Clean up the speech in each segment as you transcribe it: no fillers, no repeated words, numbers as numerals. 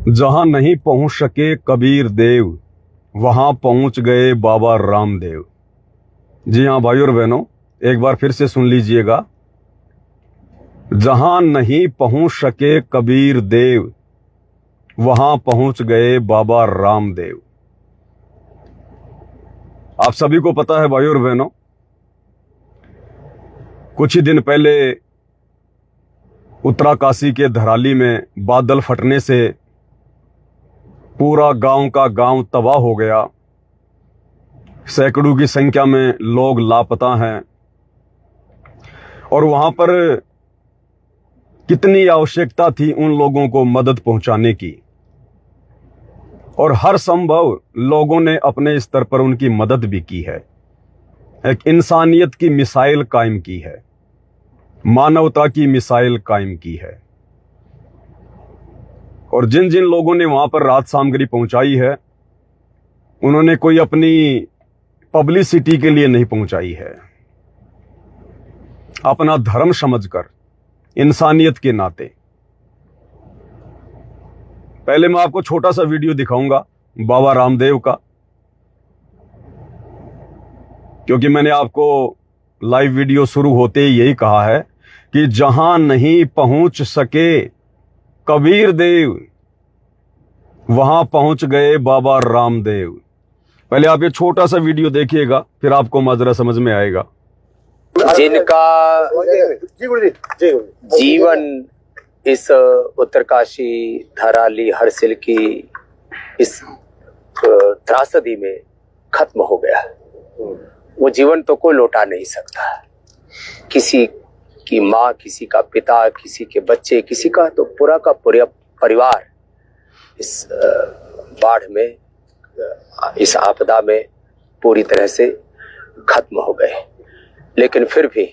जहां नहीं पहुंच सके कबीर देव, वहां पहुंच गए बाबा रामदेव। जी हाँ भाई और बहनों, एक बार फिर से सुन लीजिएगा। जहां नहीं पहुंच सके कबीर देव, वहां पहुंच गए बाबा रामदेव। आप सभी को पता है भाई और बहनों, कुछ ही दिन पहले उत्तराकाशी के धराली में बादल फटने से पूरा गांव का गांव तबाह हो गया। सैकड़ों की संख्या में लोग लापता हैं और वहां पर कितनी आवश्यकता थी उन लोगों को मदद पहुंचाने की, और हर संभव लोगों ने अपने स्तर पर उनकी मदद भी की है। एक इंसानियत की मिसाइल कायम की है, मानवता की मिसाइल कायम की है। और जिन जिन लोगों ने वहां पर राहत सामग्री पहुंचाई है, उन्होंने कोई अपनी पब्लिसिटी के लिए नहीं पहुंचाई है, अपना धर्म समझकर, इंसानियत के नाते। पहले मैं आपको छोटा सा वीडियो दिखाऊंगा बाबा रामदेव का, क्योंकि मैंने आपको लाइव वीडियो शुरू होते ही यही कहा है कि जहां नहीं पहुंच सके कबीर देव, वहां पहुंच गए बाबा रामदेव। पहले आप ये छोटा सा वीडियो देखिएगा, फिर आपको माजरा समझ में आएगा। जिनका जीवन इस उत्तरकाशी धराली हरसिल की इस त्रासदी में खत्म हो गया, वो जीवन तो कोई लौटा नहीं सकता। किसी की माँ, किसी का पिता, किसी के बच्चे, किसी का तो पूरा का पूरा परिवार इस बाढ़ में, इस आपदा में पूरी तरह से खत्म हो गए। लेकिन फिर भी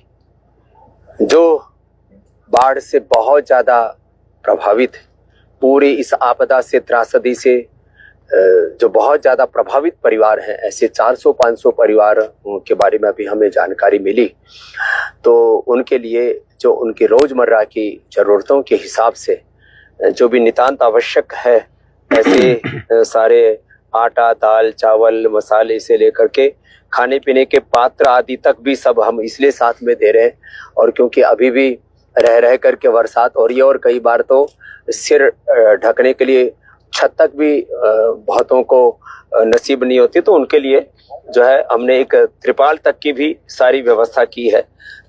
जो बाढ़ से बहुत ज्यादा प्रभावित, पूरी इस आपदा से, त्रासदी से जो बहुत ज्यादा प्रभावित परिवार हैं, ऐसे 400-500 परिवार के बारे में अभी हमें जानकारी मिली। तो उनके लिए जो उनकी रोजमर्रा की जरूरतों के हिसाब से जो भी नितांत आवश्यक है, ऐसे सारे आटा, दाल, चावल, मसाले से लेकर के खाने पीने के पात्र आदि तक भी सब हम इसलिए साथ में दे रहे हैं। और क्योंकि अभी भी रह करके बरसात हो रही है और कई बार तो सिर ढकने के लिए छत तक भी बहुतों को नसीब नहीं होती, तो उनके लिए जो है हमने एक त्रिपाल तक की भी सारी व्यवस्था की है।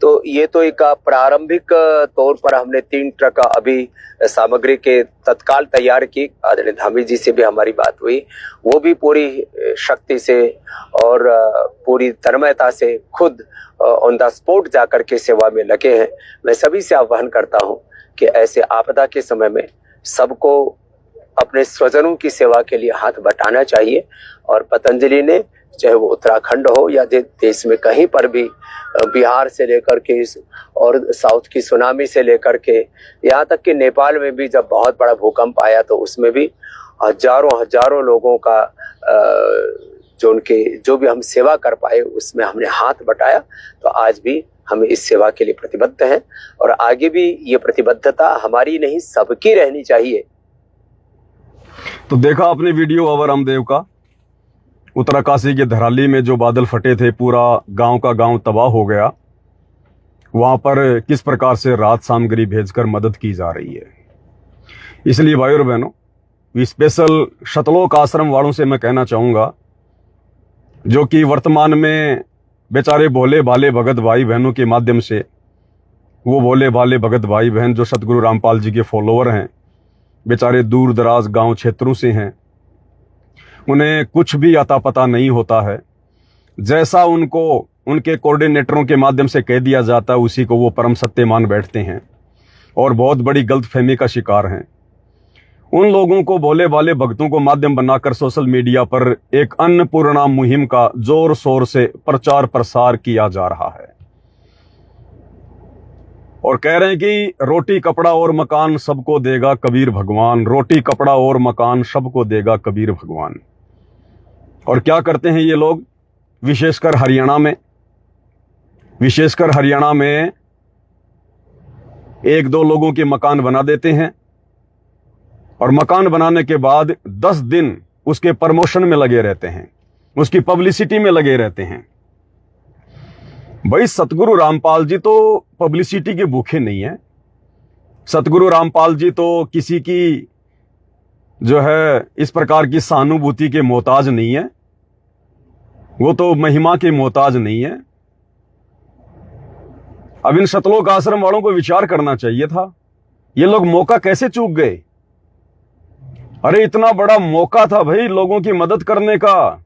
तो ये तो एक प्रारंभिक तौर पर हमने 3 ट्रक अभी सामग्री के तत्काल तैयार की। आदरणीय धामी जी से भी हमारी बात हुई, वो भी पूरी शक्ति से और पूरी तन्मयता से खुद ऑन द स्पॉट जाकर के सेवा में लगे हैं। मैं सभी से आह्वान करता हूं कि ऐसे आपदा के समय में सबको अपने स्वजनों की सेवा के लिए हाथ बटाना चाहिए। और पतंजलि ने, चाहे वो उत्तराखंड हो या देश में कहीं पर भी, बिहार से लेकर के और साउथ की सुनामी से लेकर के यहाँ तक कि नेपाल में भी जब बहुत बड़ा भूकंप आया तो उसमें भी हजारों लोगों का जो भी हम सेवा कर पाए उसमें हमने हाथ बटाया। तो आज भी हम इस सेवा के लिए प्रतिबद्ध हैं और आगे भी ये प्रतिबद्धता हमारी नहीं सबकी रहनी चाहिए। तो देखा आपने वीडियो बाबा रामदेव का। उत्तराकाशी के धराली में जो बादल फटे थे, पूरा गांव का गांव तबाह हो गया। वहां पर किस प्रकार से राहत सामग्री भेजकर मदद की जा रही है। इसलिए भाई और बहनों, स्पेशल शतलोक आश्रम वालों से मैं कहना चाहूंगा, जो कि वर्तमान में बेचारे भोले भाले भगत भाई बहनों के माध्यम से, वो भोले भाले भगत भाई बहन जो सतगुरु रामपाल जी के फॉलोवर हैं, बेचारे दूर दराज गांव क्षेत्रों से हैं, उन्हें कुछ भी अता पता नहीं होता है। जैसा उनको उनके कोऑर्डिनेटरों के माध्यम से कह दिया जाता है, उसी को वो परम सत्य मान बैठते हैं और बहुत बड़ी गलतफहमी का शिकार हैं। उन लोगों को, भोले भाले भक्तों को माध्यम बनाकर सोशल मीडिया पर एक अन्नपूर्णा मुहिम का जोर शोर से प्रचार प्रसार किया जा रहा है और कह रहे हैं कि रोटी कपड़ा और मकान सबको देगा कबीर भगवान, रोटी कपड़ा और मकान सबको देगा कबीर भगवान। और क्या करते हैं ये लोग, विशेषकर हरियाणा में 1-2 लोगों के मकान बना देते हैं और मकान बनाने के बाद 10 दिन उसके प्रमोशन में लगे रहते हैं, उसकी पब्लिसिटी में लगे रहते हैं। भाई सतगुरु रामपाल जी तो पब्लिसिटी के भूखे नहीं है। सतगुरु रामपाल जी तो किसी की जो है इस प्रकार की सहानुभूति के मोहताज नहीं है, वो तो महिमा के मोहताज नहीं है। अब इन सतलोक आश्रम वालों को विचार करना चाहिए था, ये लोग मौका कैसे चूक गए। अरे इतना बड़ा मौका था भाई लोगों की मदद करने का।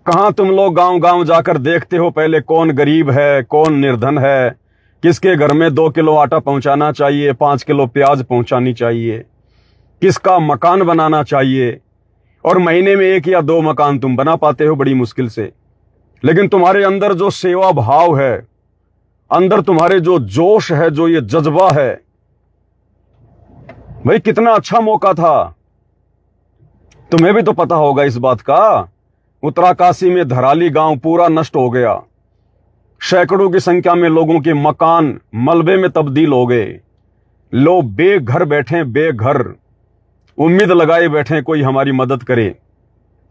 कहां तुम लोग गांव गांव जाकर देखते हो पहले कौन गरीब है, कौन निर्धन है, किसके घर में 2 किलो आटा पहुंचाना चाहिए, 5 किलो प्याज पहुंचानी चाहिए, किसका मकान बनाना चाहिए। और महीने में 1 या 2 मकान तुम बना पाते हो बड़ी मुश्किल से। लेकिन तुम्हारे अंदर जो सेवा भाव है, अंदर तुम्हारे जो जोश है, जो ये जज्बा है, भाई कितना अच्छा मौका था। तुम्हें भी तो पता होगा इस बात का। उत्तराकाशी में धराली गांव पूरा नष्ट हो गया। सैकड़ों की संख्या में लोगों के मकान मलबे में तब्दील हो गए। लोग बेघर बैठे, बेघर, उम्मीद लगाए बैठे कोई हमारी मदद करे।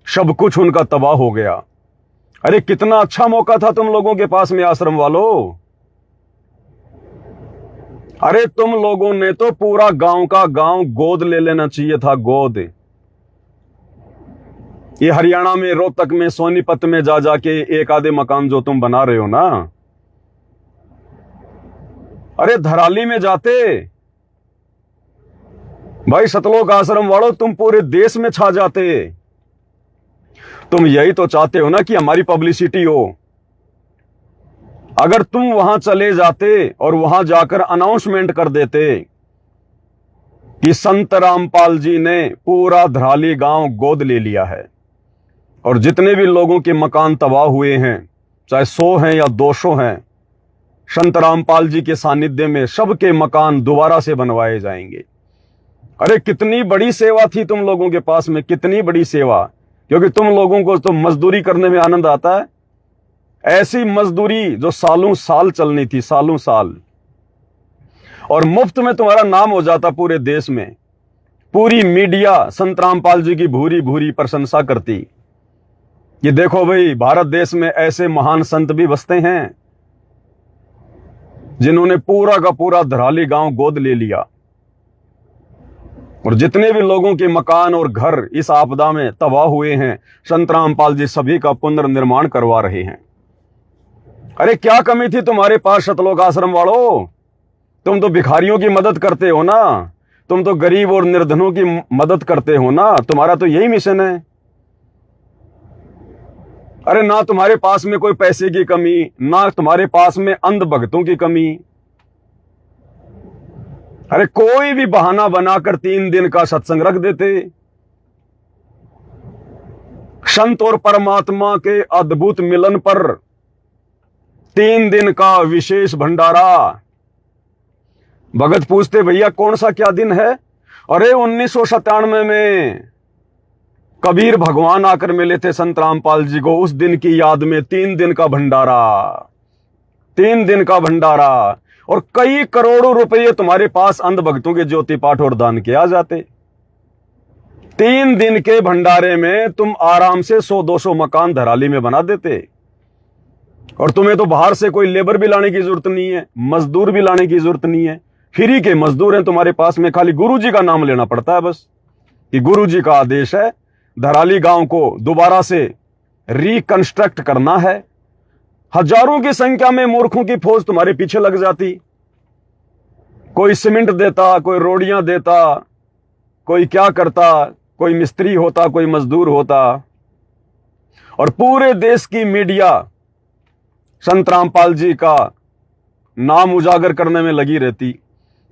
सब कुछ उनका तबाह हो गया। अरे कितना अच्छा मौका था तुम लोगों के पास में आश्रम वालों। अरे तुम लोगों ने तो पूरा गांव का गांव गोद ले लेना चाहिए था, गोद। ये हरियाणा में रोहतक में सोनीपत में जा जाके 1 आधे मकान जो तुम बना रहे हो ना, अरे धराली में जाते। भाई सतलोक आश्रम वालों तुम पूरे देश में छा जाते। तुम यही तो चाहते हो ना कि हमारी पब्लिसिटी हो। अगर तुम वहां चले जाते और वहां जाकर अनाउंसमेंट कर देते कि संत रामपाल जी ने पूरा धराली गांव गोद ले लिया है और जितने भी लोगों के मकान तबाह हुए हैं, चाहे 100 हैं या 200 हैं, संत रामपाल जी के सानिध्य में सबके मकान दोबारा से बनवाए जाएंगे। अरे कितनी बड़ी सेवा थी तुम लोगों के पास में, कितनी बड़ी सेवा। क्योंकि तुम लोगों को तो मजदूरी करने में आनंद आता है। ऐसी मजदूरी जो सालों साल चलनी थी, सालों साल, और मुफ्त में तुम्हारा नाम हो जाता पूरे देश में। पूरी मीडिया संत रामपाल जी की भूरी भूरी प्रशंसा करती कि देखो भाई भारत देश में ऐसे महान संत भी बसते हैं जिन्होंने पूरा का पूरा धराली गांव गोद ले लिया और जितने भी लोगों के मकान और घर इस आपदा में तबाह हुए हैं, संत रामपाल जी सभी का पुनर्निर्माण करवा रहे हैं। अरे क्या कमी थी तुम्हारे पास सतलोक आश्रम वालों। तुम तो भिखारियों की मदद करते हो ना, तुम तो गरीब और निर्धनों की मदद करते हो ना, तुम्हारा तो यही मिशन है। अरे ना तुम्हारे पास में कोई पैसे की कमी, ना तुम्हारे पास में अंध भक्तों की कमी। अरे कोई भी बहाना बनाकर 3 दिन का सत्संग रख देते। संत और परमात्मा के अद्भुत मिलन पर 3 दिन का विशेष भंडारा। भगत पूछते भैया कौन सा क्या दिन है। अरे 1997 में कबीर भगवान आकर मिले थे संत रामपाल जी को, उस दिन की याद में 3 दिन का भंडारा, 3 दिन का भंडारा। और कई करोड़ों रुपए तुम्हारे पास अंध भक्तों के ज्योति पाठ और दान के आ जाते। 3 दिन के भंडारे में तुम आराम से 100-200 मकान धराली में बना देते। और तुम्हें तो बाहर से कोई लेबर भी लाने की जरूरत नहीं है, मजदूर भी लाने की जरूरत नहीं है। फ्री के मजदूर हैं तुम्हारे पास में, खाली गुरु जी का नाम लेना पड़ता है बस कि गुरु जी का आदेश है धराली गांव को दोबारा से रिकंस्ट्रक्ट करना है। हजारों की संख्या में मूर्खों की फौज तुम्हारे पीछे लग जाती। कोई सीमेंट देता, कोई रोड़ियां देता, कोई क्या करता, कोई मिस्त्री होता, कोई मजदूर होता। और पूरे देश की मीडिया संत रामपाल जी का नाम उजागर करने में लगी रहती।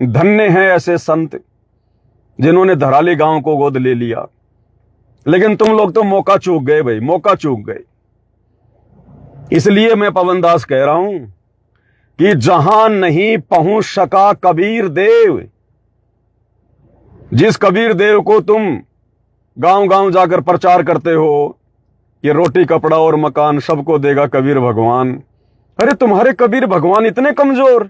धन्य हैं ऐसे संत जिन्होंने धराली गांव को गोद ले लिया। लेकिन तुम लोग तो मौका चूक गए भाई, मौका चूक गए। इसलिए मैं पवन दास कह रहा हूं कि जहां नहीं पहुंच सका कबीर देव, जिस कबीर देव को तुम गांव गांव जाकर प्रचार करते हो कि रोटी कपड़ा और मकान सबको देगा कबीर भगवान, अरे तुम्हारे कबीर भगवान इतने कमजोर,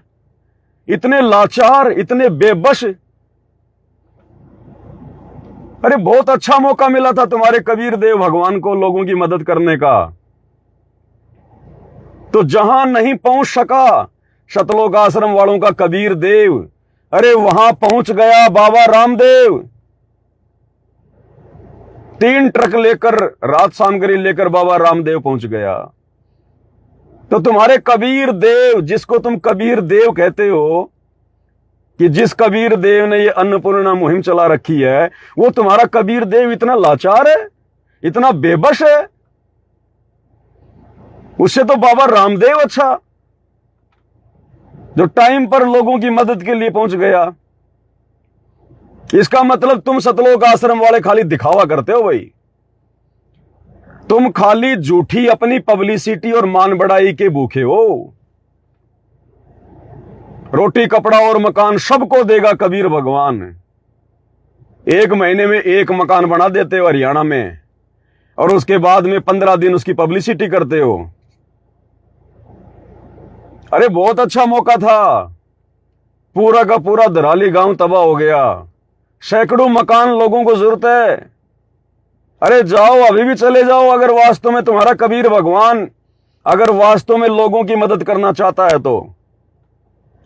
इतने लाचार, इतने बेबस अरे बहुत अच्छा मौका मिला था तुम्हारे कबीर देव भगवान को लोगों की मदद करने का, तो जहां नहीं पहुंच सका सतलोक आश्रम वालों का कबीर देव, अरे वहां पहुंच गया बाबा रामदेव। 3 ट्रक लेकर, रात सामग्री लेकर बाबा रामदेव पहुंच गया। तो तुम्हारे कबीर देव, जिसको तुम कबीर देव कहते हो, कि जिस कबीर देव ने ये अन्नपूर्णा मुहिम चला रखी है, वो तुम्हारा कबीर देव इतना लाचार है, इतना बेबस है। उससे तो बाबा रामदेव अच्छा, जो टाइम पर लोगों की मदद के लिए पहुंच गया। इसका मतलब तुम सतलोक आश्रम वाले खाली दिखावा करते हो भाई। तुम खाली झूठी अपनी पब्लिसिटी और मान बढ़ाई के भूखे हो। रोटी कपड़ा और मकान सबको देगा कबीर भगवान। 1 महीने में 1 मकान बना देते हो हरियाणा में, और उसके बाद में 15 दिन उसकी पब्लिसिटी करते हो। अरे बहुत अच्छा मौका था, पूरा का पूरा धराली गांव तबाह हो गया, सैकड़ों मकान लोगों को जरूरत है। अरे जाओ, अभी भी चले जाओ, अगर वास्तव में तुम्हारा कबीर भगवान अगर वास्तव में लोगों की मदद करना चाहता है तो।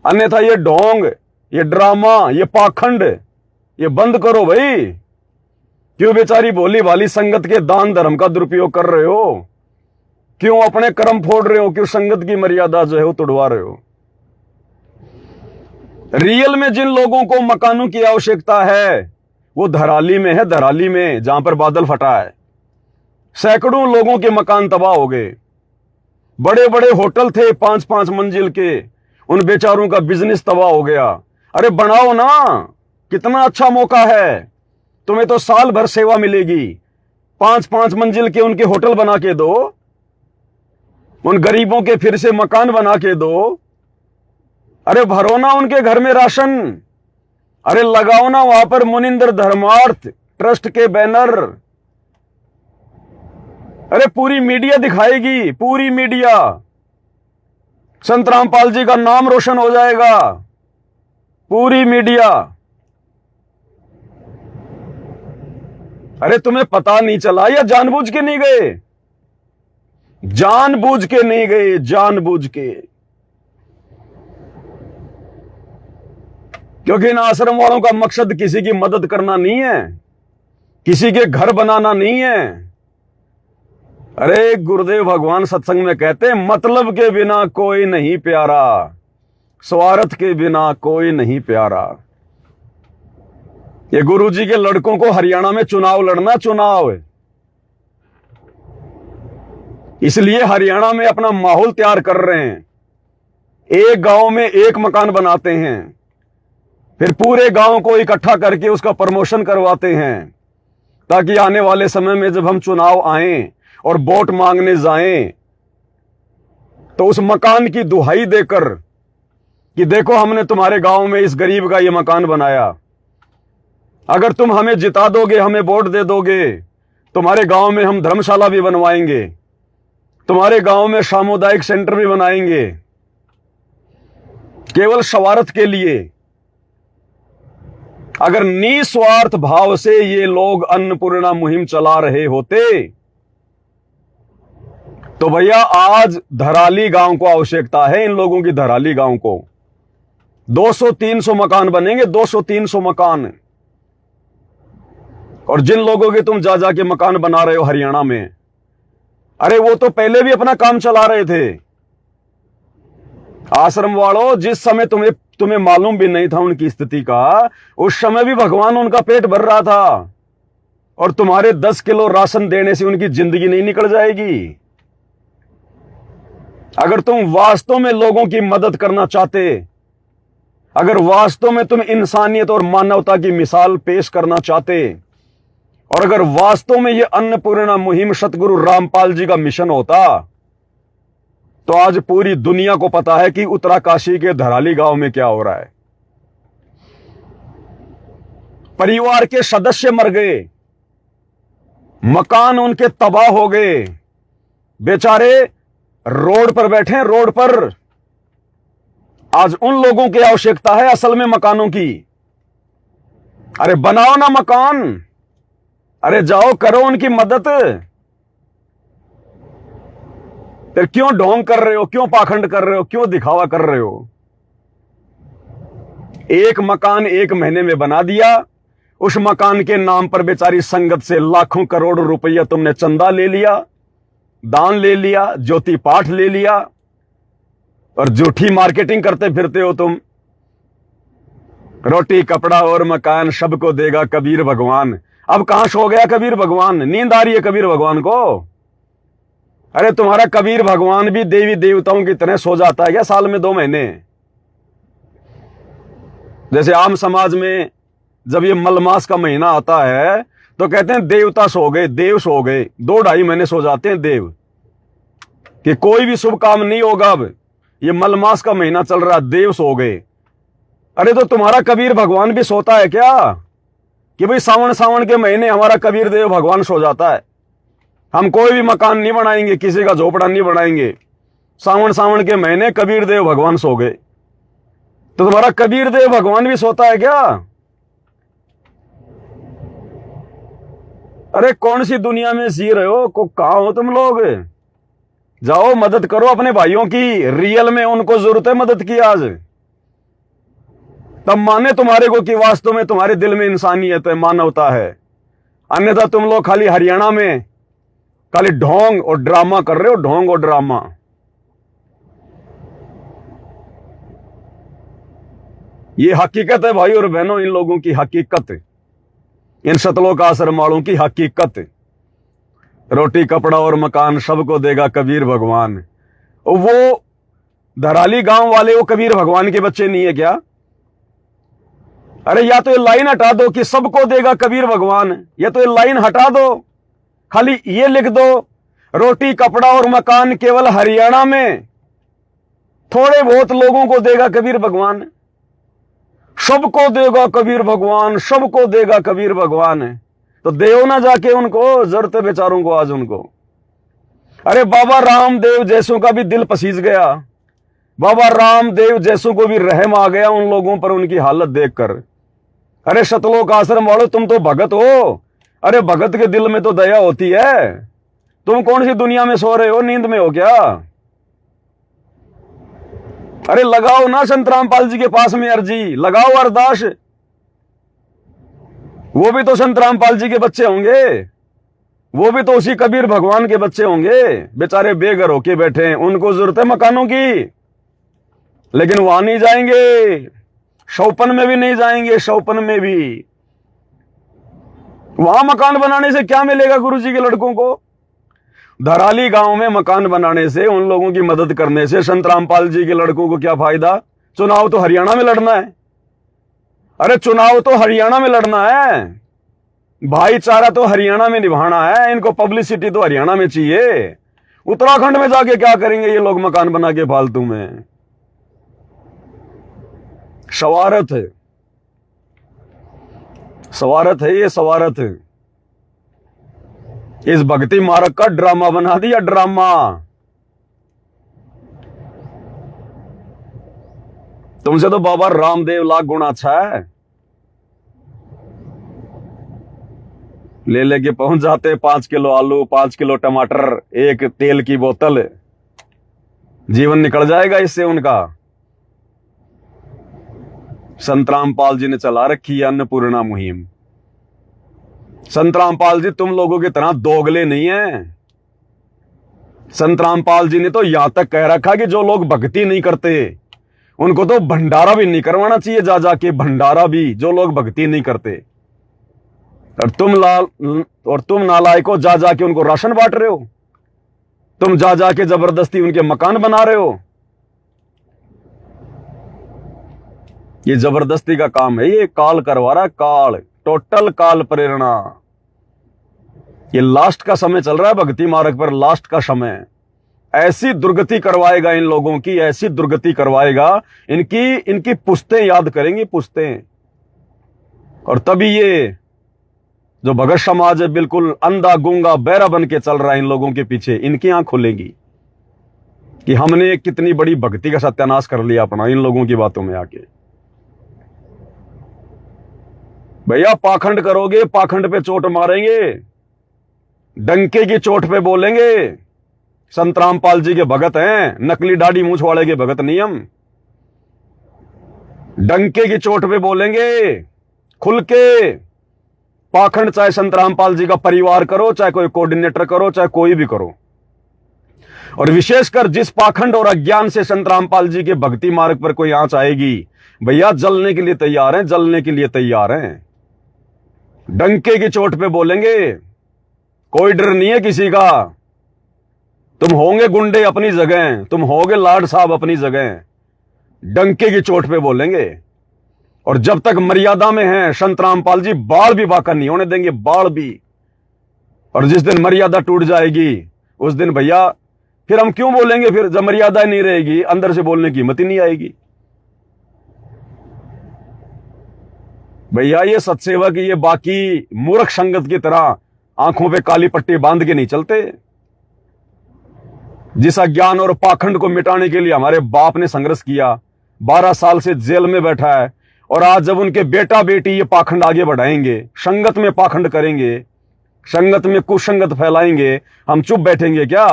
अन्यथा ये ढोंग, ये ड्रामा, ये पाखंड, ये बंद करो भाई। क्यों बेचारी भोली भाली संगत के दान धर्म का दुरुपयोग कर रहे हो? क्यों अपने कर्म फोड़ रहे हो? क्यों संगत की मर्यादा जो है वो तोड़वा रहे हो? रियल में जिन लोगों को मकानों की आवश्यकता है वो धराली में है, धराली में, जहां पर बादल फटा है। सैकड़ों लोगों के मकान तबाह हो गए। बड़े बड़े होटल थे 5-5 मंजिल के, उन बेचारों का बिजनेस तबाह हो गया। अरे बनाओ ना, कितना अच्छा मौका है, तुम्हें तो साल भर सेवा मिलेगी। 5-5 मंजिल के उनके होटल बना के दो, उन गरीबों के फिर से मकान बना के दो। अरे भरो ना उनके घर में राशन। अरे लगाओ ना वहां पर मुनिंदर धर्मार्थ ट्रस्ट के बैनर। अरे पूरी मीडिया दिखाएगी, पूरी मीडिया। संत रामपाल जी का नाम रोशन हो जाएगा, पूरी मीडिया। अरे तुम्हें पता नहीं चला या जानबूझ के नहीं गए? जानबूझ के नहीं गए, जानबूझ के। क्योंकि इन आश्रम वालों का मकसद किसी की मदद करना नहीं है, किसी के घर बनाना नहीं है। अरे गुरुदेव भगवान सत्संग में कहते हैं, मतलब के बिना कोई नहीं प्यारा, स्वार्थ के बिना कोई नहीं प्यारा। ये गुरुजी के लड़कों को हरियाणा में चुनाव लड़ना, चुनाव, इसलिए हरियाणा में अपना माहौल तैयार कर रहे हैं। एक गांव में 1 मकान बनाते हैं, फिर पूरे गांव को इकट्ठा करके उसका प्रमोशन करवाते हैं, ताकि आने वाले समय में जब हम चुनाव आए और वोट मांगने जाएं तो उस मकान की दुहाई देकर कि देखो हमने तुम्हारे गांव में इस गरीब का ये मकान बनाया, अगर तुम हमें जिता दोगे, हमें वोट दे दोगे, तुम्हारे गांव में हम धर्मशाला भी बनवाएंगे, तुम्हारे गांव में सामुदायिक सेंटर भी बनाएंगे। केवल स्वार्थ के लिए, अगर निस्वार्थ भाव से ये लोग अन्नपूर्णा मुहिम चला रहे होते तो भैया आज धराली गांव को आवश्यकता है, इन लोगों की धराली गांव को 200-300 मकान बनेंगे, 200-300 मकान। और जिन लोगों के तुम जा जाके मकान बना रहे हो हरियाणा में, अरे वो तो पहले भी अपना काम चला रहे थे। आश्रम वालों, जिस समय तुम्हें मालूम भी नहीं था उनकी स्थिति का, उस समय भी भगवान उनका पेट भर रहा था, और तुम्हारे 10 किलो राशन देने से उनकी जिंदगी नहीं निकल जाएगी। अगर तुम वास्तव में लोगों की मदद करना चाहते, अगर वास्तव में तुम इंसानियत और मानवता की मिसाल पेश करना चाहते, और अगर वास्तव में यह अन्नपूर्णा मुहिम सतगुरु रामपाल जी का मिशन होता, तो आज पूरी दुनिया को पता है कि उत्तराकाशी के धराली गांव में क्या हो रहा है। परिवार के सदस्य मर गए, मकान उनके तबाह हो गए, बेचारे रोड पर बैठे हैं, रोड पर। आज उन लोगों की आवश्यकता है असल में मकानों की। अरे बनाओ ना मकान, अरे जाओ करो उनकी मदद। फिर क्यों ढोंग कर रहे हो, क्यों पाखंड कर रहे हो, क्यों दिखावा कर रहे हो? एक मकान 1 महीने में बना दिया, उस मकान के नाम पर बेचारी संगत से लाखों करोड़ों रुपया तुमने चंदा ले लिया, दान ले लिया, ज्योति पाठ ले लिया, और झूठी मार्केटिंग करते फिरते हो तुम। रोटी कपड़ा और मकान सबको देगा कबीर भगवान। अब कहां सो गया कबीर भगवान? नींद आ रही है कबीर भगवान को? अरे तुम्हारा कबीर भगवान भी देवी देवताओं की तरह सो जाता है क्या साल में 2 महीने? जैसे आम समाज में जब ये मलमास का महीना आता है तो कहते हैं देवता सो गए, देव सो गए। 2-2.5 महीने सो जाते हैं देव, कि कोई भी शुभ काम नहीं होगा। अब ये मलमास का महीना चल रहा, देव सो गए। अरे तो तुम्हारा कबीर भगवान भी सोता है क्या? कि भाई सावन के महीने हमारा कबीर देव भगवान सो जाता है, हम कोई भी मकान नहीं बनाएंगे, किसी का झोपड़ा नहीं बनाएंगे, सावन के महीने कबीर देव भगवान सो गए। तो तुम्हारा कबीर देव भगवान भी सोता है क्या? अरे कौन सी दुनिया में जी रहे हो? कहां हो तुम लोग? जाओ मदद करो अपने भाइयों की, रियल में उनको जरूरत है मदद की आज। तब माने तुम्हारे को कि वास्तव में तुम्हारे दिल में इंसानियत है, मानवता है। अन्यथा तुम लोग खाली हरियाणा में खाली ढोंग और ड्रामा कर रहे हो, ढोंग और ड्रामा। ये हकीकत है भाई और बहनों, इन लोगों की हकीकत, इन सतलोक आश्रम वालों की हकीकत। रोटी कपड़ा और मकान सबको देगा कबीर भगवान। वो धराली गांव वाले वो कबीर भगवान के बच्चे नहीं है क्या? अरे या तो ये लाइन हटा दो कि सबको देगा कबीर भगवान, या तो ये लाइन हटा दो, खाली ये लिख दो रोटी कपड़ा और मकान केवल हरियाणा में थोड़े बहुत लोगों को देगा कबीर भगवान, सबको देगा कबीर भगवान, सबको देगा कबीर भगवान। तो देव ना जाके उनको, जरूरत है बेचारों को आज उनको। अरे बाबा रामदेव जैसों का भी दिल पसीज गया, बाबा रामदेव जैसों को भी रहम आ गया उन लोगों पर, उनकी हालत देखकर। अरे सतलोक आश्रम वालों, तुम तो भगत हो। अरे भगत के दिल में तो दया होती है। तुम कौन सी दुनिया में सो रहे हो, नींद में हो क्या? अरे लगाओ ना संत रामपाल जी के पास में अर्जी, लगाओ अरदास। वो भी तो संत रामपाल जी के बच्चे होंगे, वो भी तो उसी कबीर भगवान के बच्चे होंगे। बेचारे बेघर होके बैठे हैं, उनको जरूरत है मकानों की, लेकिन वहां नहीं जाएंगे, शौपन में भी नहीं जाएंगे। शौपन में भी वहां मकान बनाने से क्या मिलेगा गुरुजी के लड़कों को? धराली गांव में मकान बनाने से, उन लोगों की मदद करने से संत रामपाल जी के लड़कों को क्या फायदा? चुनाव तो हरियाणा में लड़ना है। अरे चुनाव तो हरियाणा में लड़ना है, भाईचारा तो हरियाणा में निभाना है, इनको पब्लिसिटी तो हरियाणा में चाहिए। उत्तराखंड में जाके क्या करेंगे ये लोग मकान बना के फालतू में? सवारत है, सवारत है, ये सवारत है। इस भक्ति मार्ग का ड्रामा बना दिया, ड्रामा। तुमसे तो बाबा रामदेव लाख गुना अच्छा है। ले लेके पहुंच जाते 5 किलो आलू, 5 किलो टमाटर, एक तेल की बोतल, जीवन निकल जाएगा इससे उनका। संत रामपाल जी ने चला रखी है अन्नपूर्णा मुहिम। संत रामपाल जी तुम लोगों की तरह दोगले नहीं है। संत रामपाल जी ने तो यहां तक कह रखा कि जो लोग भक्ति नहीं करते उनको तो भंडारा भी नहीं करवाना चाहिए, जा जाके भंडारा भी, जो लोग भक्ति नहीं करते। और तुम नालायकों जा जाके उनको राशन बांट रहे हो, तुम जा जाके जबरदस्ती उनके मकान बना रहे हो। ये जबरदस्ती का काम है, ये काल करवा रहा है, काल, टोटल काल प्रेरणा। ये लास्ट का समय चल रहा है भक्ति मार्ग पर, लास्ट का समय। ऐसी दुर्गति करवाएगा इन लोगों की, ऐसी दुर्गति करवाएगा, इनकी पुश्तें याद करेंगी, पुश्तें। और तभी ये जो भगत समाज है बिल्कुल अंधा गूंगा बहरा बन के चल रहा है इन लोगों के पीछे, इनकी आंख खुलेंगी कि हमने कितनी बड़ी भक्ति का सत्यानाश कर लिया अपना इन लोगों की बातों में आके। भैया पाखंड करोगे, पाखंड पे चोट मारेंगे, डंके की चोट पे बोलेंगे। संत रामपाल जी के भगत हैं, नकली दाढ़ी मूंछ वाले के भगत नहीं हम। डंके की चोट पे बोलेंगे खुल के। पाखंड चाहे संत रामपाल जी का परिवार करो, चाहे कोई कोऑर्डिनेटर करो, चाहे कोई भी करो, और विशेषकर जिस पाखंड और अज्ञान से संत रामपाल जी के भक्ति मार्ग पर कोई आंच आएगी, भैया जलने के लिए तैयार हैं, जलने के लिए तैयार हैं। डंके की चोट पे बोलेंगे, कोई डर नहीं है किसी का। तुम होंगे गुंडे अपनी जगह, तुम होगे लाड साहब अपनी जगह, डंके की चोट पे बोलेंगे। और जब तक मर्यादा में हैं संत रामपाल जी, बाल भी बाका नहीं होने देंगे, बाल भी। और जिस दिन मर्यादा टूट जाएगी उस दिन भैया फिर हम क्यों बोलेंगे? फिर जब मर्यादा नहीं रहेगी, अंदर से बोलने की हिम्मत ही नहीं आएगी। भैया ये सत्सेवक, ये बाकी मूर्ख संगत की तरह आंखों पे काली पट्टी बांध के नहीं चलते। जिस अज्ञान और पाखंड को मिटाने के लिए हमारे बाप ने संघर्ष किया, 12 साल से जेल में बैठा है, और आज जब उनके बेटा बेटी ये पाखंड आगे बढ़ाएंगे, संगत में पाखंड करेंगे, संगत में कुसंगत फैलाएंगे, हम चुप बैठेंगे क्या?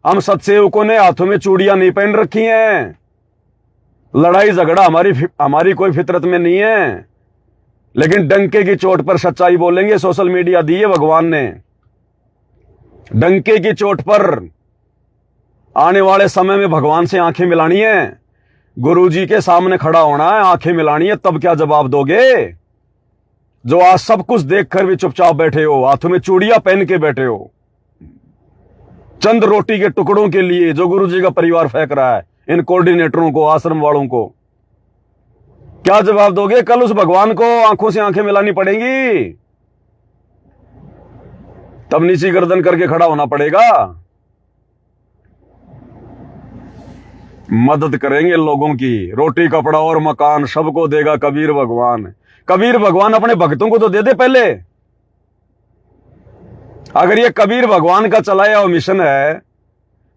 हम सत्सेवकों ने हाथों में चूड़ियां नहीं पहन रखी हैं। लड़ाई झगड़ा हमारी कोई फितरत में नहीं है, लेकिन डंके की चोट पर सच्चाई बोलेंगे। सोशल मीडिया दी है भगवान ने, डंके की चोट पर आने वाले समय में भगवान से आंखें मिलानी है, गुरुजी के सामने खड़ा होना है, आंखें मिलानी है, तब क्या जवाब दोगे? जो आज सब कुछ देखकर भी चुपचाप बैठे हो, हाथों में चूड़ियां पहन के बैठे हो, चंद रोटी के टुकड़ों के लिए जो गुरुजी का परिवार फेंक रहा है, इन कोऑर्डिनेटरों को, आश्रम वालों को, क्या जवाब दोगे? कल उस भगवान को आंखों से आंखें मिलानी पड़ेंगी, तब नीची गर्दन करके खड़ा होना पड़ेगा। मदद करेंगे लोगों की, रोटी कपड़ा और मकान सबको देगा कबीर भगवान। कबीर भगवान अपने भक्तों को तो दे दे पहले। अगर ये कबीर भगवान का चलाया हुआ मिशन है,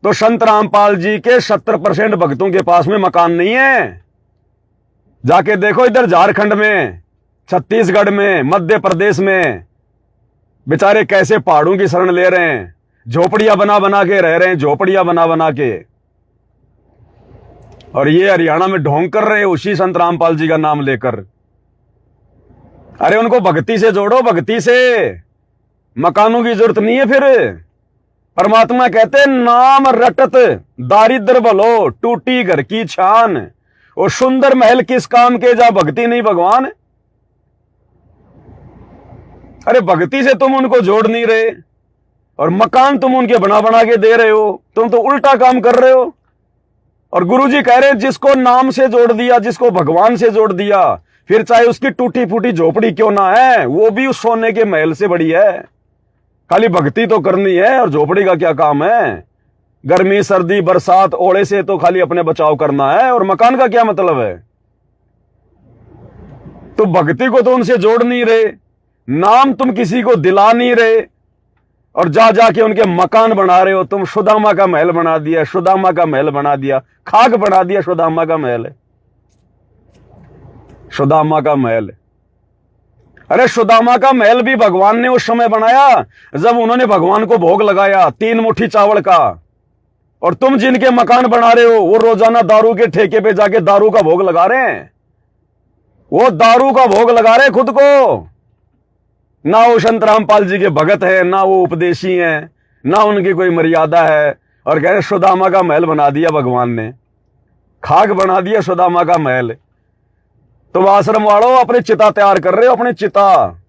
तो संत रामपाल जी के 70% भक्तों के पास में मकान नहीं है। जाके देखो इधर झारखंड में, छत्तीसगढ़ में, मध्य प्रदेश में, बेचारे कैसे पहाड़ों की शरण ले रहे हैं, झोपड़ियां बना बना के रह रहे हैं, झोपड़ियां बना बना के। और ये हरियाणा में ढोंग कर रहे हैं उसी संत रामपाल जी का नाम लेकर। अरे उनको भक्ति से जोड़ो, भक्ति से। मकानों की जरूरत नहीं है फिर। परमात्मा कहते नाम रटत दारिद्र भलो, टूटी घर की छान, और सुंदर महल किस काम के जा भक्ति नहीं भगवान। अरे भक्ति से तुम उनको जोड़ नहीं रहे, और मकान तुम उनके बना बना के दे रहे हो, तुम तो उल्टा काम कर रहे हो। और गुरुजी कह रहे हैं जिसको नाम से जोड़ दिया, जिसको भगवान से जोड़ दिया, फिर चाहे उसकी टूटी फूटी झोपड़ी क्यों ना है, वो भी उस सोने के महल से बड़ी है। खाली भक्ति तो करनी है, और झोपड़ी का क्या काम है? गर्मी सर्दी बरसात ओले से तो खाली अपने बचाव करना है, और मकान का क्या मतलब है? तो भक्ति को तो उनसे जोड़ नहीं रहे, नाम तुम किसी को दिला नहीं रहे, और जा जाके उनके मकान बना रहे हो। तुम सुदामा का महल बना दिया, सुदामा का महल बना दिया, खाक बना दिया सुदामा का महल, सुदामा का महल। अरे सुदामा का महल भी भगवान ने उस समय बनाया जब उन्होंने भगवान को भोग लगाया 3 मुट्ठी चावल का। और तुम जिनके मकान बना रहे हो, वो रोजाना दारू के ठेके पे जाके दारू का भोग लगा रहे हैं, वो दारू का भोग लगा रहे खुद को। ना वो संत रामपाल जी के भगत है, ना वो उपदेशी हैं, ना उनकी कोई मर्यादा है, और कह रहे सुदामा का महल बना दिया भगवान ने, खाक बना दिया सुदामा का महल। तो आश्रम वालों अपनी चिता तैयार कर रहे हो, अपनी चिता।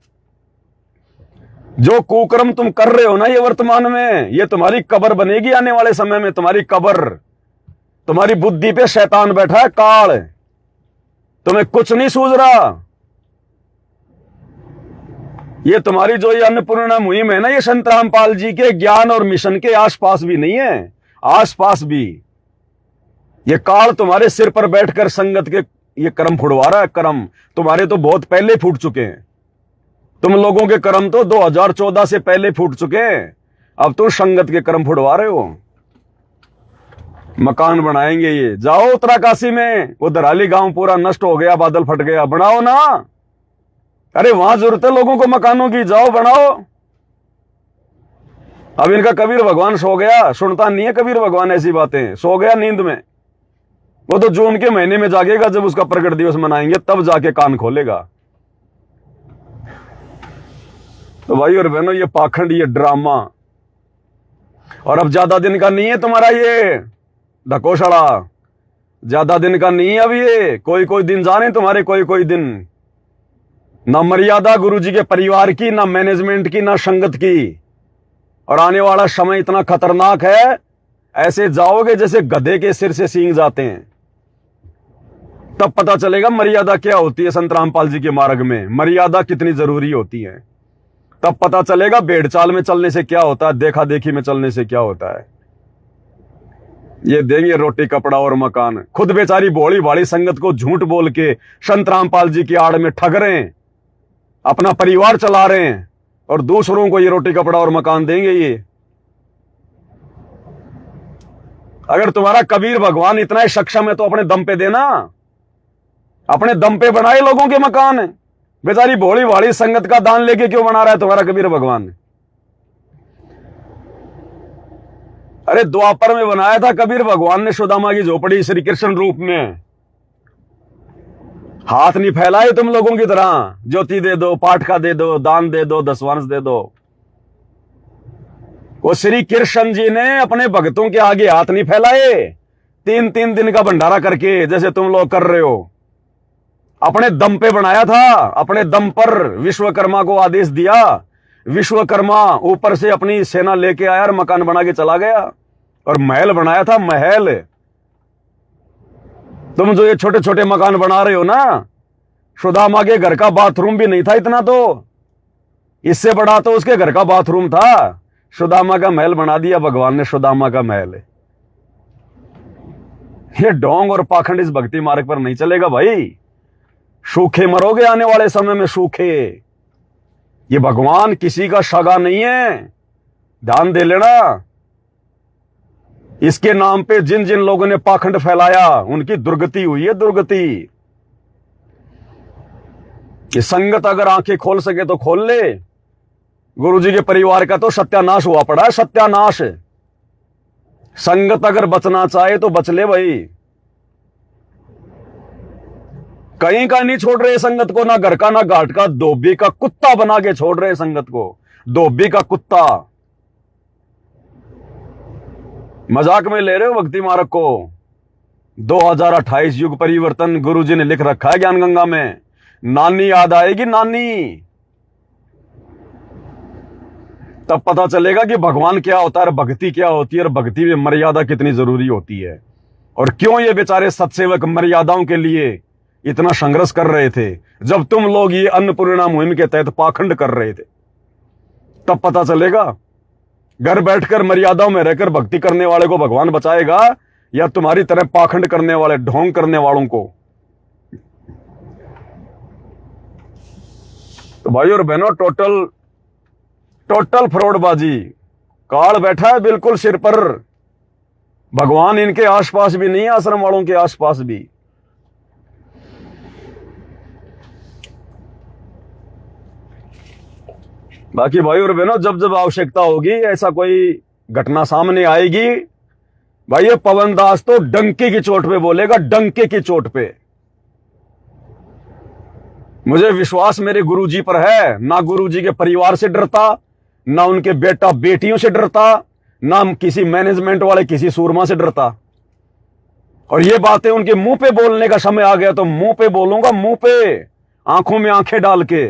जो कुकर्म तुम कर रहे हो ना ये वर्तमान में, ये तुम्हारी कब्र बनेगी आने वाले समय में, तुम्हारी कब्र। तुम्हारी बुद्धि पे शैतान बैठा है, काल, तुम्हें कुछ नहीं सूझ रहा। ये तुम्हारी जो ये अन्नपूर्णा मुहिम है ना, ये संत रामपाल जी के ज्ञान और मिशन के आसपास भी नहीं है, आसपास भी। ये काल तुम्हारे सिर पर बैठकर संगत के ये कर्म फुड़वा रहा है। कर्म तुम्हारे तो बहुत पहले फूट चुके हैं, तुम लोगों के कर्म तो 2014 से पहले फूट चुके हैं, अब तो संगत के कर्म फुड़वा रहे हो। मकान बनाएंगे ये, जाओ उत्तराकाशी में, वो दराली गांव पूरा नष्ट हो गया, बादल फट गया, बनाओ ना। अरे वहां जरूरत है लोगों को मकानों की, जाओ बनाओ। अब इनका कबीर भगवान सो गया, सुनता नहीं है कबीर भगवान ऐसी बातें, सो गया नींद में। वो तो जून के महीने में जागेगा, जब उसका प्रकट दिवस मनाएंगे तब जाके कान खोलेगा। तो भाई और बहनों, ये पाखंड, ये ड्रामा, और अब ज्यादा दिन का नहीं है तुम्हारा ये ढकोसड़ा, ज्यादा दिन का नहीं है अब ये। कोई कोई दिन जाने तुम्हारे, कोई कोई दिन। ना मर्यादा गुरुजी के परिवार की, ना मैनेजमेंट की, ना संगत की। और आने वाला समय इतना खतरनाक है, ऐसे जाओगे जैसे गधे के सिर से सींग जाते हैं। तब पता चलेगा मर्यादा क्या होती है। संत रामपाल जी के मार्ग में मर्यादा कितनी जरूरी होती है, तब पता चलेगा भेड़ चाल में चलने से क्या होता है, देखा देखी में चलने से क्या होता है। ये देंगे रोटी कपड़ा और मकान, खुद बेचारी भोली भाली संगत को झूठ बोल के संत रामपाल जी की आड़ में ठग रहे हैं, अपना परिवार चला रहे हैं, और दूसरों को ये रोटी कपड़ा और मकान देंगे ये। अगर तुम्हारा कबीर भगवान इतना ही सक्षम है तो अपने दम पे देना, अपने दम पे बनाए लोगों के मकान। बेचारी भोली भाली संगत का दान लेके क्यों बना रहा है तुम्हारा कबीर भगवान? अरे द्वापर में बनाया था कबीर भगवान ने सुदामा की झोपड़ी श्री कृष्ण रूप में। हाथ नहीं फैलाए तुम लोगों की तरह, ज्योति दे दो, पाठ का दे दो, दान दे दो, दसवंश दे दो। वो श्री कृष्ण जी ने अपने भक्तों के आगे हाथ नहीं फैलाए, 3-3 दिन का भंडारा करके, जैसे तुम लोग कर रहे हो। अपने दम पे बनाया था, अपने दम पर विश्वकर्मा को आदेश दिया। विश्वकर्मा ऊपर से अपनी सेना लेके आया और मकान बना के चला गया, और महल बनाया था, महल। तुम जो ये छोटे छोटे मकान बना रहे हो ना, सुदामा के घर का बाथरूम भी नहीं था इतना, तो इससे बड़ा तो उसके घर का बाथरूम था। सुदामा का महल बना दिया भगवान ने, सुदामा का महल। ये ढोंग और पाखंड इस भक्ति मार्ग पर नहीं चलेगा भाई, सूखे मरोगे आने वाले समय में, सूखे। ये भगवान किसी का सगा नहीं है, ध्यान दे लेना। इसके नाम पे जिन जिन लोगों ने पाखंड फैलाया उनकी दुर्गति हुई है, दुर्गति। ये संगत अगर आंखें खोल सके तो खोल ले। गुरुजी के परिवार का तो सत्यानाश हुआ पड़ा है, सत्यानाश। संगत अगर बचना चाहे तो बच ले भाई। कहीं का नहीं छोड़ रहे संगत को, ना घर का ना घाट का, धोबी का कुत्ता बना के छोड़ रहे संगत को, धोबी का कुत्ता। मजाक में ले रहे हो भक्ति मार्ग को। 2028 युग परिवर्तन गुरुजी ने लिख रखा है ज्ञान गंगा में। नानी याद आएगी, नानी, तब पता चलेगा कि भगवान क्या होता है, भक्ति क्या होती है, और भक्ति में मर्यादा कितनी जरूरी होती है, और क्यों ये बेचारे सत्सेवक मर्यादाओं के लिए इतना संघर्ष कर रहे थे, जब तुम लोग ये अन्नपूर्णा मुहिम के तहत पाखंड कर रहे थे। तब पता चलेगा घर बैठकर मर्यादाओं में रहकर भक्ति करने वाले को भगवान बचाएगा, या तुम्हारी तरह पाखंड करने वाले, ढोंग करने वालों को। तो भाई और बहनों, टोटल फ्रॉडबाजी, काल बैठा है बिल्कुल सिर पर। भगवान इनके आसपास भी नहीं है, आश्रम वालों के आसपास भी। बाकी भाई और बहनों, जब जब आवश्यकता होगी, ऐसा कोई घटना सामने आएगी, भाई ये पवन दास तो डंके की चोट पे बोलेगा, डंके की चोट पे। मुझे विश्वास मेरे गुरुजी पर है, ना गुरुजी के परिवार से डरता, ना उनके बेटा बेटियों से डरता, ना किसी मैनेजमेंट वाले किसी सूरमा से डरता। और ये बातें उनके मुंह पे बोलने का समय आ गया तो मुंह पे बोलूंगा, मुंह पे, आंखों में आंखें डाल के,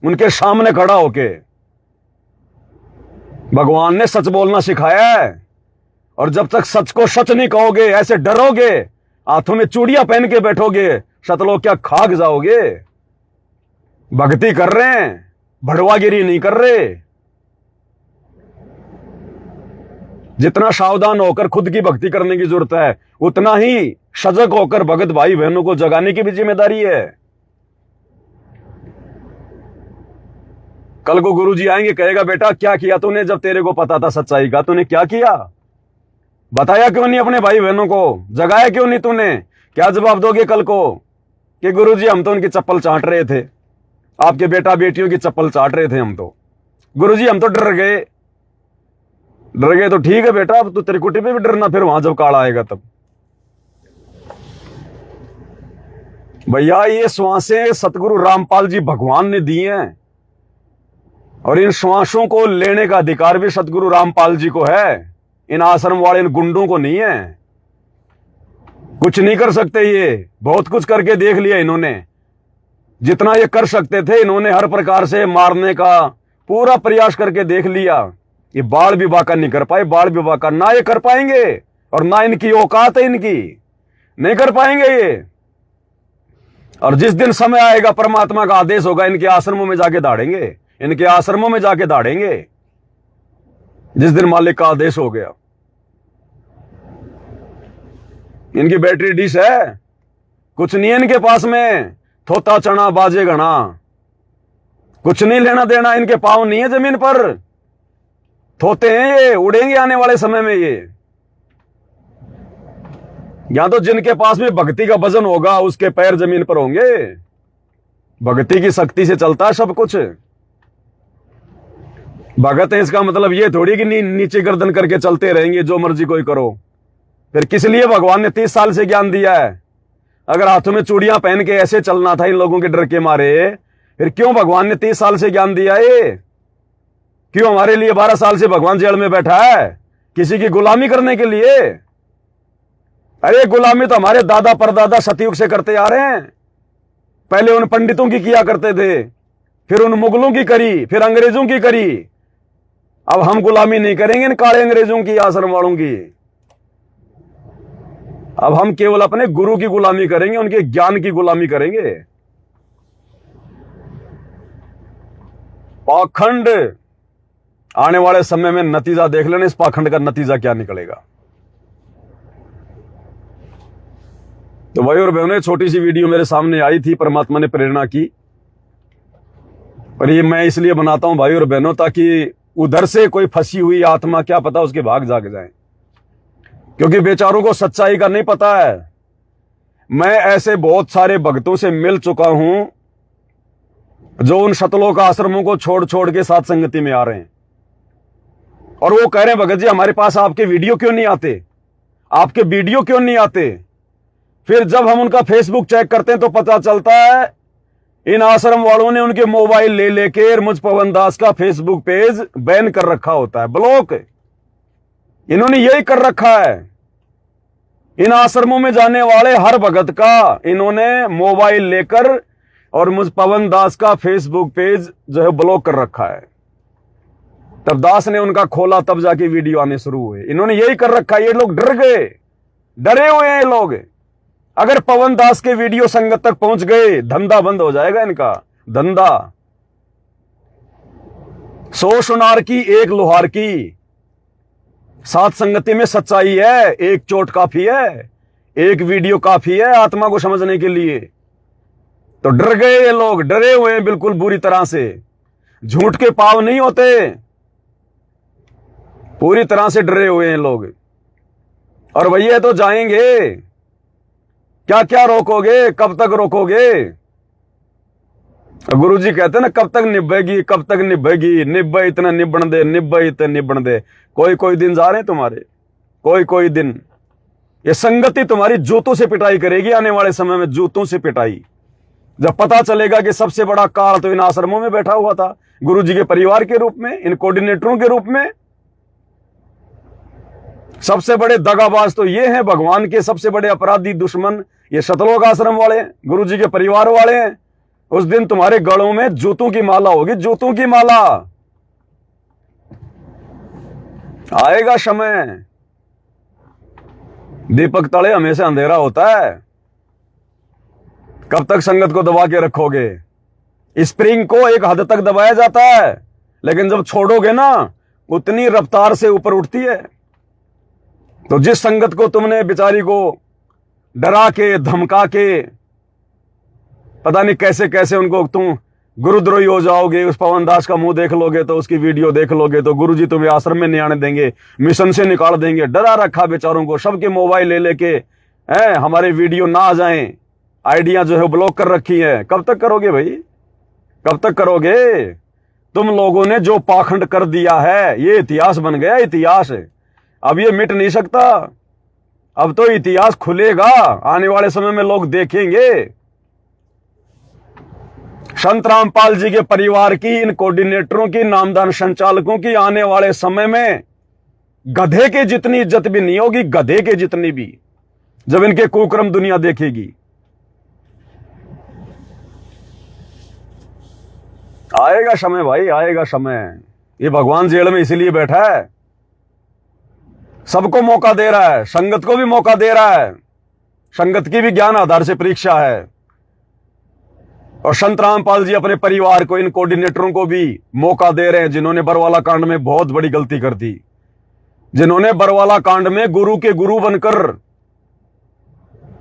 उनके सामने खड़ा होके। भगवान ने सच बोलना सिखाया है, और जब तक सच को सच नहीं कहोगे, ऐसे डरोगे, हाथों में चूड़ियां पहन के बैठोगे, सतलोक क्या खाक जाओगे। भक्ति कर रहे हैं, भड़वागिरी नहीं कर रहे। जितना सावधान होकर खुद की भक्ति करने की जरूरत है, उतना ही सजग होकर भगत भाई बहनों को जगाने की भी जिम्मेदारी है। कल को गुरुजी आएंगे, कहेगा बेटा क्या किया तूने, जब तेरे को पता था सच्चाई का, तूने क्या किया, बताया क्यों नहीं अपने भाई बहनों को, जगाया क्यों नहीं तूने? क्या जवाब दोगे कल को कि गुरुजी हम तो उनकी चप्पल चाट रहे थे, आपके बेटा बेटियों की चप्पल चाट रहे थे हम तो। गुरुजी हम तो डर गए तो ठीक है बेटा, अब तो त्रिकुटी पे भी डरना फिर वहां जब काल आएगा तब। भैया ये श्वासें सतगुरु रामपाल जी भगवान ने दी हैं, और इन श्वासों को लेने का अधिकार भी सतगुरु रामपाल जी को है, इन आश्रम वाले इन गुंडों को नहीं है। कुछ नहीं कर सकते ये, बहुत कुछ करके देख लिया इन्होंने, जितना ये कर सकते थे इन्होंने हर प्रकार से मारने का पूरा प्रयास करके देख लिया। ये बाल विवाह का नहीं कर पाए, बाल विवाह का ना ये कर पाएंगे, और ना इनकी औकात है, इनकी नहीं कर पाएंगे ये। और जिस दिन समय आएगा परमात्मा का आदेश होगा, इनके आश्रमों में जाके दाड़ेंगे, इनके आश्रमों में जाके दाड़ेंगे जिस दिन मालिक का आदेश हो गया। इनकी बैटरी डिश है, कुछ नहीं है इनके पास में, थोता चना बाजे घना, कुछ नहीं लेना देना, इनके पांव नहीं है जमीन पर, थोते हैं ये, उड़ेंगे आने वाले समय में ये। यहां तो जिनके पास में भक्ति का वजन होगा उसके पैर जमीन पर होंगे, भक्ति की शक्ति से चलता है सब कुछ। भगत है इसका मतलब ये थोड़ी कि नीचे गर्दन करके चलते रहेंगे, जो मर्जी कोई करो। फिर किस लिए भगवान ने 30 साल से ज्ञान दिया है? अगर हाथों में चूड़ियां पहन के ऐसे चलना था इन लोगों के डर के मारे, फिर क्यों भगवान ने 30 साल से ज्ञान दिया है? क्यों हमारे लिए 12 साल से भगवान जेल में बैठा है? किसी की गुलामी करने के लिए? अरे गुलामी तो हमारे दादा परदादा सतयुग से करते आ रहे हैं। पहले उन पंडितों की किया करते थे, फिर उन मुगलों की करी, फिर अंग्रेजों की करी। अब हम गुलामी नहीं करेंगे इन काले अंग्रेजों की, आश्रम वालों की। अब हम केवल अपने गुरु की गुलामी करेंगे, उनके ज्ञान की गुलामी करेंगे। पाखंड आने वाले समय में नतीजा देख लेना, इस पाखंड का नतीजा क्या निकलेगा। तो भाई और बहनों, छोटी सी वीडियो मेरे सामने आई थी, परमात्मा ने प्रेरणा की, पर ये मैं इसलिए बनाता हूं भाई और बहनों, ताकि उधर से कोई फंसी हुई आत्मा क्या पता उसके भाग जाग जाए, क्योंकि बेचारों को सच्चाई का नहीं पता है। मैं ऐसे बहुत सारे भक्तों से मिल चुका हूं जो उन शतलोक आश्रमों को छोड़ छोड़ के साथ संगति में आ रहे हैं, और वो कह रहे हैं भगत जी हमारे पास आपके वीडियो क्यों नहीं आते, आपके वीडियो क्यों नहीं आते। फिर जब हम उनका फेसबुक चेक करते हैं तो पता चलता है इन आश्रम वालों ने उनके मोबाइल ले लेकर मुझ पवन दास का फेसबुक पेज बैन कर रखा होता है, ब्लॉक। इन्होंने यही कर रखा है। इन आश्रमों में जाने वाले हर भगत का इन्होंने मोबाइल लेकर और मुझ पवन दास का फेसबुक पेज जो है ब्लॉक कर रखा है। तब दास ने उनका खोला, तब जाके वीडियो आने शुरू हुए। इन्होंने यही कर रखा है। ये लोग डर गए, डरे हुए हैं ये लोग। अगर पवन दास के वीडियो संगत तक पहुंच गए, धंधा बंद हो जाएगा इनका, धंधा। 100 सुनार की एक लोहार की, साथ संगति में सच्चाई है। एक चोट काफी है, एक वीडियो काफी है आत्मा को समझने के लिए। तो डर गए ये लोग, डरे हुए हैं बिल्कुल बुरी तरह से। झूठ के पाव नहीं होते, पूरी तरह से डरे हुए हैं लोग। और भैया तो जाएंगे, क्या क्या रोकोगे, कब तक रोकोगे। गुरुजी कहते हैं ना, कब तक निभेगी, कब तक निभेगी, निभे इतना निबण दे, निभे इतना निबण दे। कोई कोई दिन जा रहे हैं तुम्हारे, कोई कोई दिन। ये संगति तुम्हारी जूतों से पिटाई करेगी आने वाले समय में, जूतों से पिटाई। जब पता चलेगा कि सबसे बड़ा काल तो इन आश्रमों में बैठा हुआ था, गुरुजी के परिवार के रूप में, इन कोऑर्डिनेटरों के रूप में। सबसे बड़े दगाबाज तो ये हैं, भगवान के सबसे बड़े अपराधी दुश्मन ये शतलोक आश्रम वाले, गुरुजी के परिवार वाले हैं। उस दिन तुम्हारे गलों में जूतों की माला होगी, जूतों की माला। आएगा समय, दीपक तले हमेशा अंधेरा होता है। कब तक संगत को दबा के रखोगे। स्प्रिंग को एक हद तक दबाया जाता है, लेकिन जब छोड़ोगे ना उतनी रफ्तार से ऊपर उठती है। तो जिस संगत को तुमने बेचारी को डरा के धमका के पता नहीं कैसे कैसे उनको तुम गुरुद्रोही हो जाओगे, उस पवन दास का मुंह देख लोगे तो, उसकी वीडियो देख लोगे तो गुरुजी तुम्हें आश्रम में नहीं आने देंगे, मिशन से निकाल देंगे। डरा रखा बेचारों को, सबके मोबाइल ले लेके हमारे वीडियो ना आ जाएं, आइडिया जो है ब्लॉक कर रखी है। कब तक करोगे भाई, कब तक करोगे? तुम लोगों ने जो पाखंड कर दिया है, ये इतिहास बन गया, इतिहास है। अब ये मिट नहीं सकता। अब तो इतिहास खुलेगा, आने वाले समय में लोग देखेंगे। संत रामपाल जी के परिवार की, इन कोऑर्डिनेटरों की, नामदान संचालकों की आने वाले समय में गधे के जितनी इज्जत भी नहीं होगी, गधे के जितनी भी, जब इनके कुकर्म दुनिया देखेगी। आएगा समय भाई, आएगा समय। ये भगवान जेल में इसीलिए बैठा है, सबको मौका दे रहा है, संगत को भी मौका दे रहा है। संगत की भी ज्ञान आधार से परीक्षा है। और संत रामपाल जी अपने परिवार को, इन कोऑर्डिनेटरों को भी मौका दे रहे हैं, जिन्होंने बरवाला कांड में बहुत बड़ी गलती कर दी, जिन्होंने बरवाला कांड में गुरु के गुरु बनकर,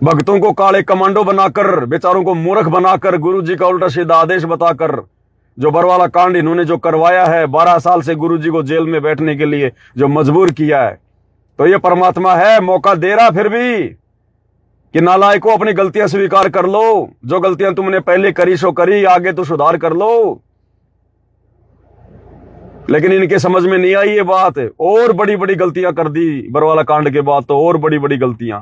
भक्तों को काले कमांडो बनाकर, बेचारों को मूर्ख बनाकर, गुरु जी का उल्टा सीधा आदेश बताकर जो बरवाला कांड इन्होंने जो करवाया है, 12 साल से गुरु जी को जेल में बैठने के लिए जो मजबूर किया है, तो ये परमात्मा है, मौका दे रहा फिर भी कि नालायकों अपनी गलतियां स्वीकार कर लो। जो गलतियां तुमने पहले करी सो करी, आगे तो सुधार कर लो। लेकिन इनके समझ में नहीं आई ये बात, और बड़ी बड़ी गलतियां कर दी बरवाला कांड के बाद, तो और बड़ी बड़ी गलतियां।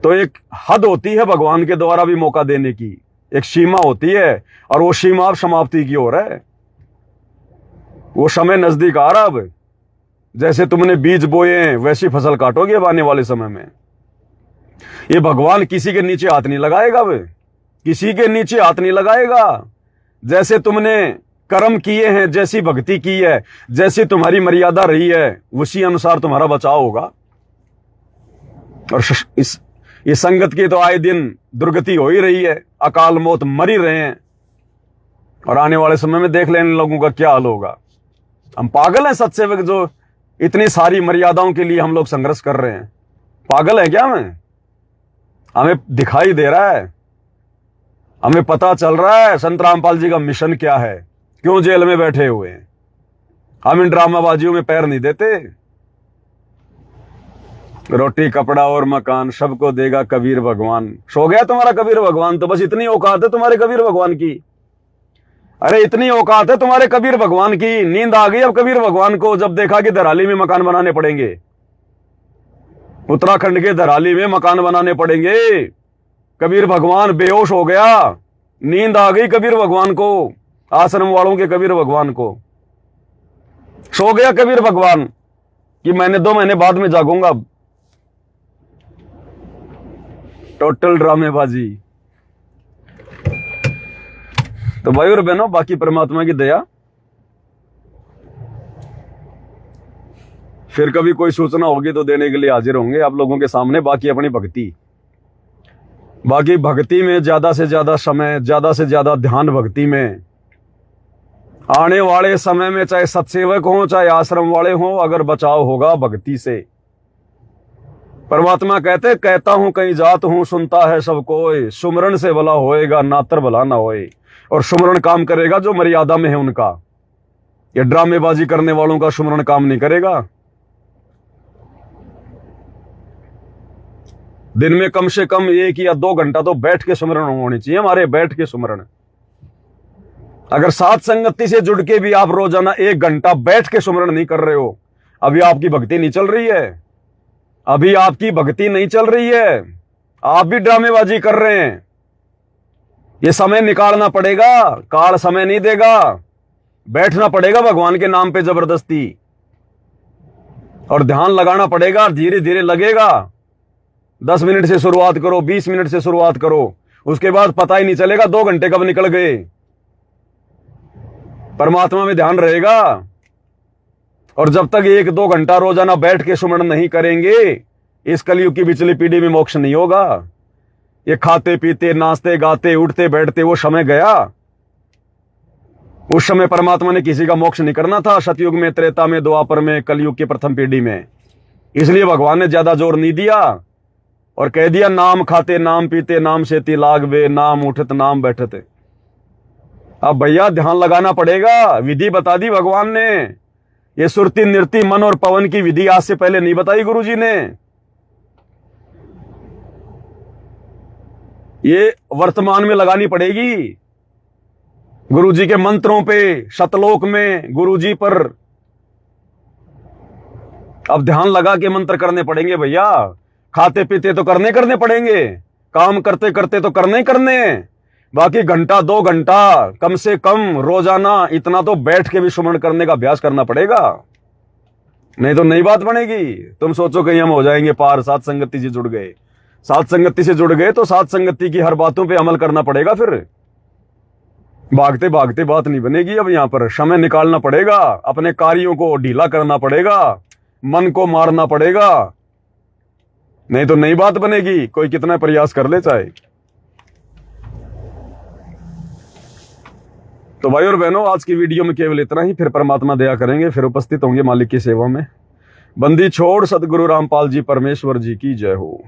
तो एक हद होती है भगवान के द्वारा भी मौका देने की, एक सीमा होती है, और वो सीमा अब समाप्ति की ओर है। वो समय नजदीक आ रहा। अब जैसे तुमने बीज बोए वैसी फसल काटोगे अब आने वाले समय में। ये भगवान किसी के नीचे हाथ नहीं लगाएगा, वे किसी के नीचे हाथ नहीं लगाएगा। जैसे तुमने कर्म किए हैं, जैसी भक्ति की है, जैसी तुम्हारी मर्यादा रही है, उसी अनुसार तुम्हारा बचाव होगा। और इस संगत की तो आए दिन दुर्गति हो ही रही है, अकाल मौत मर ही रहे हैं। और आने वाले समय में देख लेने लोगों का क्या हाल होगा। हम पागल हैं सत्सेवक, जो इतनी सारी मर्यादाओं के लिए हम लोग संघर्ष कर रहे हैं? पागल है क्या? हमें दिखाई दे रहा है, हमें पता चल रहा है संत रामपाल जी का मिशन क्या है, क्यों जेल में बैठे हुए हैं। हम इन ड्रामाबाजियों में पैर नहीं देते। रोटी कपड़ा और मकान सबको देगा कबीर भगवान। सो गया तुम्हारा कबीर भगवान? तो बस इतनी औकात है तुम्हारे कबीर भगवान की। अरे इतनी औकात है तुम्हारे कबीर भगवान की। नींद आ गई अब कबीर भगवान को, जब देखा कि धराली में मकान बनाने पड़ेंगे, उत्तराखंड के धराली में मकान बनाने पड़ेंगे। कबीर भगवान बेहोश हो गया, नींद आ गई कबीर भगवान को, आश्रम वालों के कबीर भगवान को। सो गया कबीर भगवान कि मैंने 2 महीने बाद में जागूंगा। टोटल ड्रामेबाजी। तो भाई और बहनों, बाकी परमात्मा की दया। फिर कभी कोई सूचना होगी तो देने के लिए हाजिर होंगे आप लोगों के सामने। बाकी अपनी भक्ति, बाकी भक्ति में ज्यादा से ज्यादा समय, ज्यादा से ज्यादा ध्यान भक्ति में। आने वाले समय में चाहे सत्सेवक हो, चाहे आश्रम वाले हो, अगर बचाव होगा भक्ति से। परमात्मा कहते, कहता हूं कहीं जात हूं, सुनता है सब कोई, सुमरण से भला होएगा, नातर भला ना होए। और सुमरण काम करेगा जो मर्यादा में है उनका। ये ड्रामेबाजी करने वालों का सुमरण काम नहीं करेगा। दिन में कम से कम 1 या 2 घंटा तो बैठ के सुमरण होनी चाहिए हमारे, बैठ के सुमरण। अगर साथ संगति से जुड़ के भी आप रोजाना 1 घंटा बैठ के सुमरण नहीं कर रहे हो, अभी आपकी भक्ति नहीं चल रही है, अभी आपकी भक्ति नहीं चल रही है, आप भी ड्रामेबाजी कर रहे हैं। ये समय निकालना पड़ेगा, काल समय नहीं देगा। बैठना पड़ेगा भगवान के नाम पे जबरदस्ती, और ध्यान लगाना पड़ेगा। धीरे धीरे लगेगा। 10 मिनट से शुरुआत करो, 20 मिनट से शुरुआत करो, उसके बाद पता ही नहीं चलेगा 2 घंटे कब निकल गए। परमात्मा में ध्यान रहेगा। और जब तक 1-2 घंटा रोजाना बैठ के सुमरण नहीं करेंगे, इस कलयुग की पिछली पीढ़ी में मोक्ष नहीं होगा। ये खाते पीते, नाचते गाते, उठते बैठते वो समय गया। उस समय परमात्मा ने किसी का मोक्ष नहीं करना था। सतयुग में, त्रेता में, द्वापर में, कलयुग की प्रथम पीढ़ी में। इसलिए भगवान ने ज्यादा जोर नहीं दिया और कह दिया, नाम खाते नाम पीते, नाम सेती लागवे, नाम उठत नाम बैठते। अब भैया ध्यान लगाना पड़ेगा। विधि बता दी भगवान ने। ये सुरती, नृत्य, मन और पवन की विधि आज से पहले नहीं बताई गुरु जी ने। ये वर्तमान में लगानी पड़ेगी। गुरुजी के मंत्रों पे, शतलोक में गुरुजी पर अब ध्यान लगा के मंत्र करने पड़ेंगे भैया। खाते पीते तो करने पड़ेंगे, काम करते करते तो करने। बाकी घंटा 2 घंटा कम से कम रोजाना इतना तो बैठ के भी सुमरण करने का अभ्यास करना पड़ेगा, नहीं तो नई बात बनेगी। तुम सोचो कहीं हम हो जाएंगे पार, सात संगति से जुड़ गए। सात संगति से जुड़ गए तो सात संगति की हर बातों पे अमल करना पड़ेगा। फिर भागते भागते बात नहीं बनेगी। अब यहां पर समय निकालना पड़ेगा, अपने कार्यों को ढीला करना पड़ेगा, मन को मारना पड़ेगा, नहीं तो नई बात बनेगी, कोई कितना प्रयास कर ले चाहे। तो भाई और बहनों, आज की वीडियो में केवल इतना ही। फिर परमात्मा दया करेंगे, फिर उपस्थित होंगे मालिक की सेवा में। बंदी छोड़ सदगुरु रामपाल जी परमेश्वर जी की जय हो।